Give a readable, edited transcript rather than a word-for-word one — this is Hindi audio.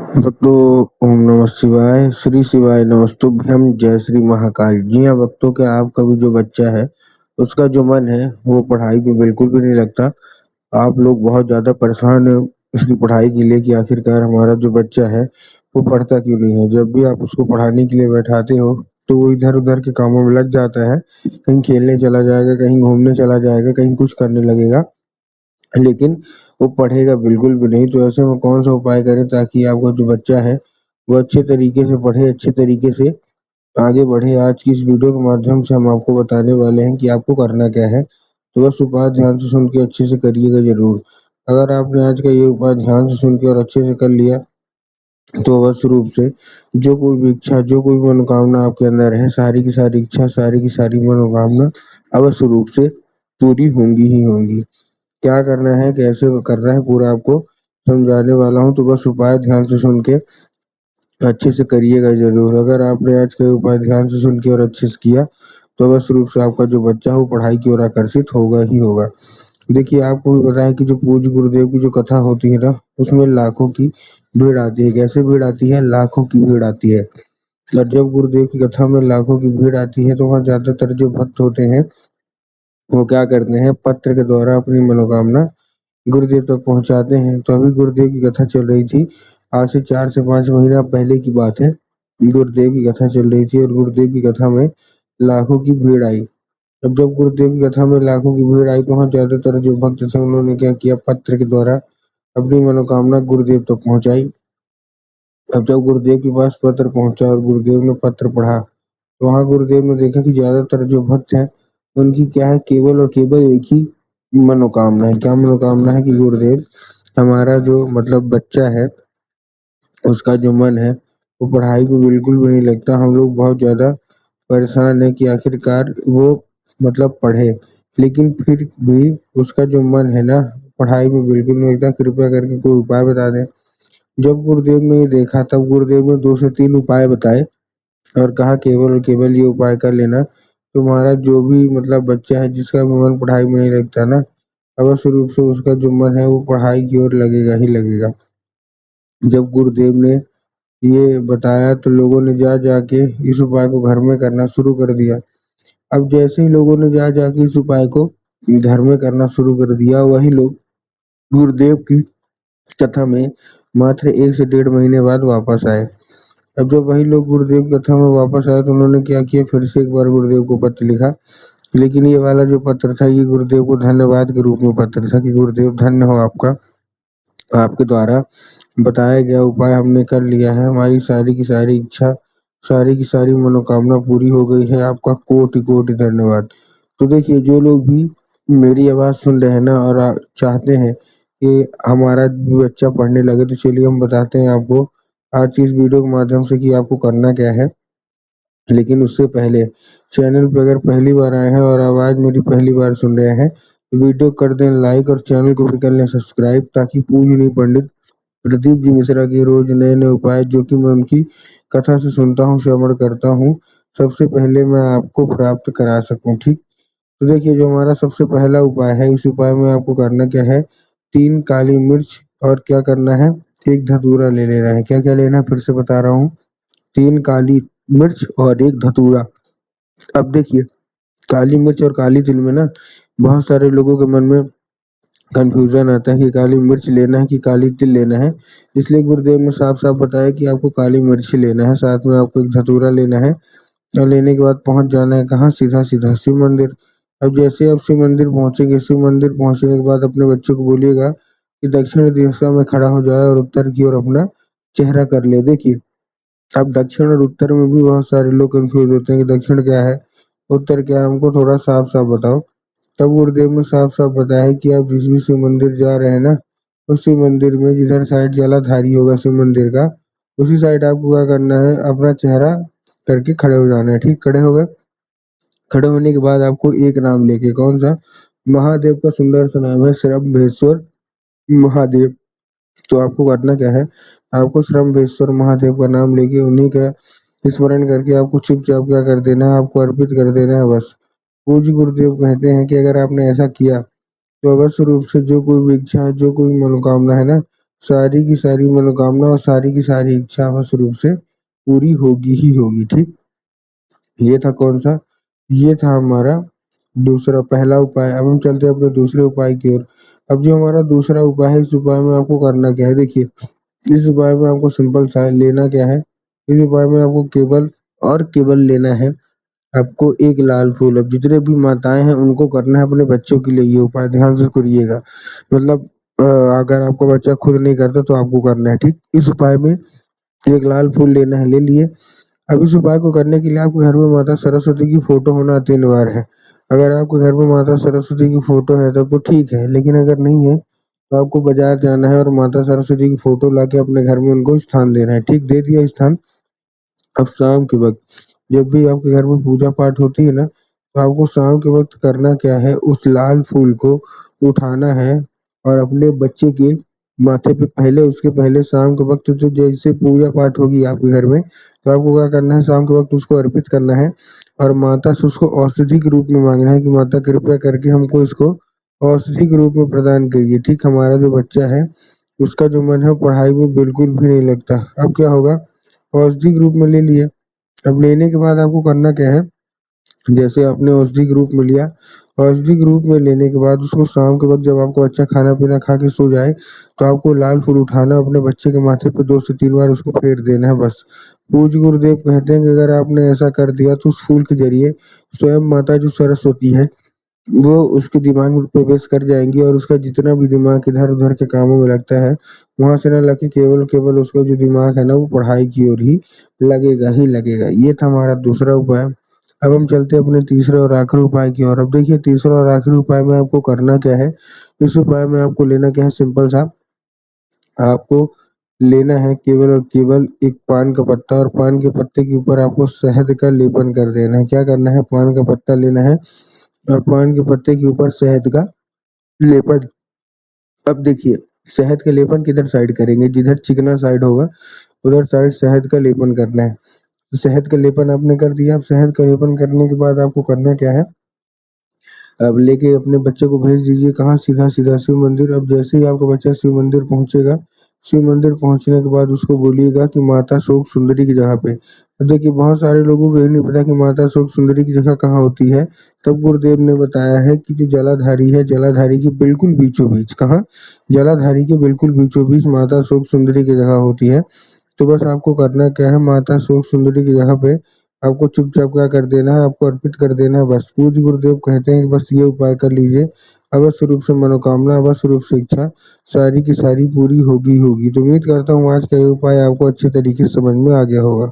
भक्तों, ओम नमः शिवाय, श्री शिवाय नमस्तुभ्यम, जय श्री महाकाल। जी हाँ भक्तों, क्या आपका भी जो बच्चा है उसका जो मन है वो पढ़ाई पे बिल्कुल भी नहीं लगता। आप लोग बहुत ज़्यादा परेशान हैं उसकी पढ़ाई के लिए कि आखिरकार हमारा जो बच्चा है वो पढ़ता क्यों नहीं है। जब भी आप उसको पढ़ाने के लिए बैठाते हो तो वो इधर-उधर के कामों में लग जाता है। कहीं खेलने चला जाएगा, कहीं घूमने चला जाएगा, कहीं कुछ करने लगेगा, लेकिन वो पढ़ेगा बिल्कुल भी नहीं। तो ऐसे में कौन-सा उपाय करें ताकि आपका जो बच्चा है वो अच्छे तरीके से पढ़े, अच्छे तरीके से आगे बढ़े। आज की इस वीडियो के माध्यम से हम आपको बताने वाले हैं कि आपको करना क्या है। तो बस उपाय ध्यान से सुन के अच्छे से करिएगा ज़रूर। अगर आपने आज का ये उपाय ध्यान से सुन के और अच्छे से कर लिया तो अवश्य रूप से जो कोई भी इच्छा, जो कोई मनोकामना आपके अंदर है, सारी की सारी इच्छा, सारी की सारी मनोकामना अवश्य रूप से पूरी होंगी ही होंगी। क्या करना है, कैसे करना है, पूरा आपको समझाने वाला हूँ। तो बस उपाय ध्यान से सुन के अच्छे से करिएगा ज़रूर। अगर आपने आज का ये उपाय ध्यान से सुन के और अच्छे से किया तो अवश्य रूप से आपका जो बच्चा है वो पढ़ाई की ओर आकर्षित होगा ही होगा। देखिए, आपको भी पता है कि जो पूज्य गुरुदेव की जो कथा होती है ना, उसमें लाखों की भीड़ आती है। कैसे भीड़ आती है? लाखों की भीड़ आती है। और जब गुरुदेव की कथा में लाखों की भीड़ आती है तो वहाँ ज़्यादातर जो भक्त होते हैं वो क्या करते हैं, पत्र के द्वारा अपनी मनोकामना गुरुदेव तक पहुँचाते हैं। तो अभी गुरुदेव की कथा चल रही थी, आज से 4 से 5 महीना पहले की बात है। गुरुदेव की कथा चल रही थी और गुरुदेव की कथा में लाखों की भीड़ आई। अब जब गुरुदेव की कथा में लाखों की भीड़ आई तो वहाँ ज़्यादातर जो भक्त थे उन्होंने क्या किया, पत्र के द्वारा अपनी मनोकामना गुरुदेव तक पहुँचाई। अब जब गुरुदेव के पास पत्र पहुँचा और गुरुदेव ने पत्र पढ़ा, तो वहाँ गुरुदेव ने देखा कि ज़्यादातर जो भक्त हैं, उनकी क्या है, केवल और केवल एक ही मनोकामना है। क्या मनोकामना है कि गुरुदेव, हमारा जो मतलब बच्चा है, उसका जो मन है, वो पढ़ाई में बिल्कुल भी नहीं लगता। हम लोग बहुत ज़्यादा परेशान हैं कि आखिरकार वो मतलब पढ़े, लेकिन फिर भी उसका जो मन है ना, पढ़ाई में बिल्कुल नहीं लगता। कृपया करके कोई उपाय बता दें। जब गुरुदेव ने ये देखा तब गुरुदेव ने 2 से 3 उपाय बताए और कहा केवल और केवल ये उपाय कर लेना, तुम्हारा जो भी मतलब बच्चा है जिसका भी मन पढ़ाई में नहीं लगता ना, अवश्य रूप से उसका जो मन है वो पढ़ाई की ओर लगेगा ही लगेगा। जब गुरुदेव ने ये बताया तो लोगों ने जा के इस उपाय को घर में करना शुरू कर दिया। अब जैसे ही लोगों ने जा के इस उपाय को घर में करना शुरू कर दिया, वही लोग गुरुदेव की कथा में मात्र 1 से डेढ़ महीने बाद वापस आए। अब जब वही लोग गुरुदेव की कथा में वापस आए तो उन्होंने क्या किया, फिर से एक बार गुरुदेव को पत्र लिखा। लेकिन ये वाला जो पत्र था ये गुरुदेव को धन्यवाद के रूप में पत्र था कि गुरुदेव धन्य हो आपका, आपके द्वारा बताया गया उपाय हमने कर लिया है, हमारी सारी की सारी इच्छा, सारी की सारी मनोकामना पूरी हो गई है, आपका कोटि-कोटि धन्यवाद। तो देखिए, जो लोग भी मेरी आवाज़ सुन रहे हैं ना और चाहते हैं कि हमारा भी बच्चा पढ़ने लगे, तो चलिए हम बताते हैं आपको आज की इस वीडियो के माध्यम से कि आपको करना क्या है। लेकिन उससे पहले चैनल पे अगर पहली बार आए हैं और आवाज़ मेरी पहली बार सुन रहे हैं, तो वीडियो कर दें लाइक और चैनल को भी कर लें सब्सक्राइब, ताकि पूजनीय पंडित प्रदीप जी मिश्रा के रोज नए-नए उपाय जो कि मैं उनकी कथा से सुनता हूँ, श्रवण करता हूँ, सबसे पहले मैं आपको प्राप्त करा सकूँ, ठीक? तो देखिए, जो हमारा सबसे पहला उपाय है, इस उपाय में आपको करना क्या है, 3 काली मिर्च और क्या करना है, 1 धतूरा ले लेना है। क्या-क्या लेना है फिर से बता रहा हूँ, 3 काली मिर्च और 1 धतूरा। अब देखिए, काली मिर्च और काली तिल में ना बहुत सारे लोगों के मन में कन्फ्यूज़न आता है कि काली मिर्च लेना है कि काली तिल लेना है। इसलिए गुरुदेव ने साफ-साफ बताया कि आपको काली मिर्च ही लेना है, साथ में आपको 1 धतूरा लेना है और लेने के बाद पहुँच जाना है कहाँ, सीधा-सीधा शिव मंदिर। अब जैसे आप शिव मंदिर पहुँचेंगे, शिव मंदिर पहुँचने के बाद अपने बच्चे को बोलिएगा कि दक्षिण दिशा में खड़ा हो जाए और उत्तर की ओर अपना चेहरा कर ले। देखिए, अब दक्षिण और उत्तर में भी बहुत सारे लोग कन्फ्यूज़ होते हैं कि दक्षिण क्या है, उत्तर क्या है, हमको थोड़ा साफ-साफ बताओ। तब गुरुदेव ने साफ-साफ बताया है कि आप जिस भी शिव मंदिर जा रहे हैं ना, उस शिव मंदिर में जिधर साइड जलाधारी होगा शिव मंदिर का, उसी साइड आपको क्या करना है, अपना चेहरा करके खड़े हो जाना है, ठीक? खड़े हो गए? खड़े होने के बाद आपको एक नाम लेके, कौन-सा? महादेव का सुंदर सा नाम है श्रम्भेश्वर महादेव। तो आपको करना क्या है, आपको श्रम्भेश्वर महादेव का नाम लेके उन्हीं का स्मरण करके आपको चुपचाप क्या कर देना है, आपको अर्पित कर देना है बस। पूज्य गुरुदेव कहते हैं कि अगर आपने ऐसा किया तो अवश्य रूप से जो कोई भी इच्छा है, जो कोई मनोकामना है ना, सारी की सारी मनोकामना और सारी की सारी इच्छा अवश्य रूप से पूरी होगी ही होगी। ठीक, ये था कौन सा, ये था हमारा दूसरा पहला उपाय। अब हम चलते हैं अपने दूसरे उपाय की ओर। अब जो हमारा दूसरा उपाय है, इस उपाय में आपको करना क्या है, देखिए इस उपाय में आपको सिंपल सा लेना क्या है, इस उपाय में आपको केवल और केवल लेना है आपको एक लाल फूल। अब जितने भी माताएं हैं उनको करना है अपने बच्चों के लिए ये उपाय, ध्यान से करिएगा। मतलब अगर आपका बच्चा खुद नहीं करता तो आपको करना है। ठीक, इस उपाय में एक लाल फूल लेना है, ले लिए। अब इस उपाय को करने के लिए आपके घर में माता सरस्वती की फोटो होना अति अनिवार्य है। अगर आपके घर में माता सरस्वती की फोटो है तब तो ठीक है, लेकिन अगर नहीं है तो आपको बाजार जाना है और माता सरस्वती की फोटो लाके अपने घर में उनको स्थान देना है। ठीक, दे दिया स्थान। अब शाम के वक्त जब भी आपके घर में पूजा पाठ होती है ना, तो आपको शाम के वक्त करना क्या है, उस लाल फूल को उठाना है और अपने बच्चे के माथे पे पहले, उसके पहले शाम के वक्त जो जैसे पूजा पाठ होगी आपके घर में, तो आपको क्या करना है, शाम के वक्त उसको अर्पित करना है और माता से उसको औषधि के रूप में मांगना है कि माता कृपया करके हमको इसको औषधि के रूप में प्रदान करिए। ठीक, हमारा जो बच्चा है उसका जो मन है वो पढ़ाई में बिल्कुल भी नहीं लगता। अब क्या होगा, औषधि के रूप में ले लिए। अब लेने के बाद आपको करना क्या है, जैसे आपने औषधि के रूप में लिया, औषधि के रूप में लेने के बाद उसको शाम के वक्त जब आपका बच्चा खाना पीना खा के सो जाए तो आपको लाल फूल उठाना, अपने बच्चे के माथे पे 2 से 3 बार उसको फेर देना है बस। पूज्य गुरुदेव कहते हैं कि अगर आपने ऐसा कर दिया तो उस फूल के जरिए स्वयं माता जो सरस्वती है वो उसके दिमाग में प्रवेश कर जाएंगी और उसका जितना भी दिमाग इधर उधर के कामों में लगता है वहां से ना लगे, केवल केवल उसका जो दिमाग है ना वो पढ़ाई की ओर ही लगेगा ही लगेगा। ये था हमारा दूसरा उपाय। अब हम चलते हैं अपने तीसरे और आखिरी उपाय की ओर। अब देखिए तीसरा और आखिरी उपाय में आपको करना क्या है, इस उपाय में आपको लेना क्या है, सिंपल सा आपको लेना है केवल और केवल एक पान का पत्ता, और पान के पत्ते के ऊपर आपको शहद का लेपन कर देना है। क्या करना है, पान का पत्ता लेना है और पान के पत्ते के ऊपर शहद का लेपन। अब देखिए शहद का लेपन किधर साइड करेंगे, जिधर चिकना साइड होगा उधर साइड शहद का लेपन करना है। तो शहद का लेपन आपने कर दिया। अब शहद का लेपन करने के बाद आपको करना क्या है, अब लेके अपने बच्चे को भेज दीजिए कहाँ, सीधा सीधा शिव मंदिर। अब जैसे ही आपका बच्चा शिव मंदिर पहुंचेगा, शिव मंदिर पहुंचने के बाद उसको बोलिएगा कि माता शोक सुंदरी की जगह पे। अब देखिए बहुत सारे लोगों को ये नहीं पता कि माता शोक सुंदरी की जगह कहाँ होती है। तब गुरुदेव ने बताया है कि जो जलाधारी है, जलाधारी की बिल्कुल बीचों बीच, कहाँ, जलाधारी के बिल्कुल बीचों बीच माता शोक सुंदरी की जगह होती है। तो बस आपको करना क्या है, माता शोक सुंदरी की जगह पे आपको चुपचाप क्या कर देना है, आपको अर्पित कर देना है बस। पूज्य गुरुदेव कहते हैं कि बस ये उपाय कर लीजिए, अवश्य रूप से मनोकामना, अवश्य रूप से इच्छा सारी की सारी पूरी होगी होगी। तो उम्मीद करता हूँ आज का ये उपाय आपको अच्छे तरीके से समझ में आ गया होगा।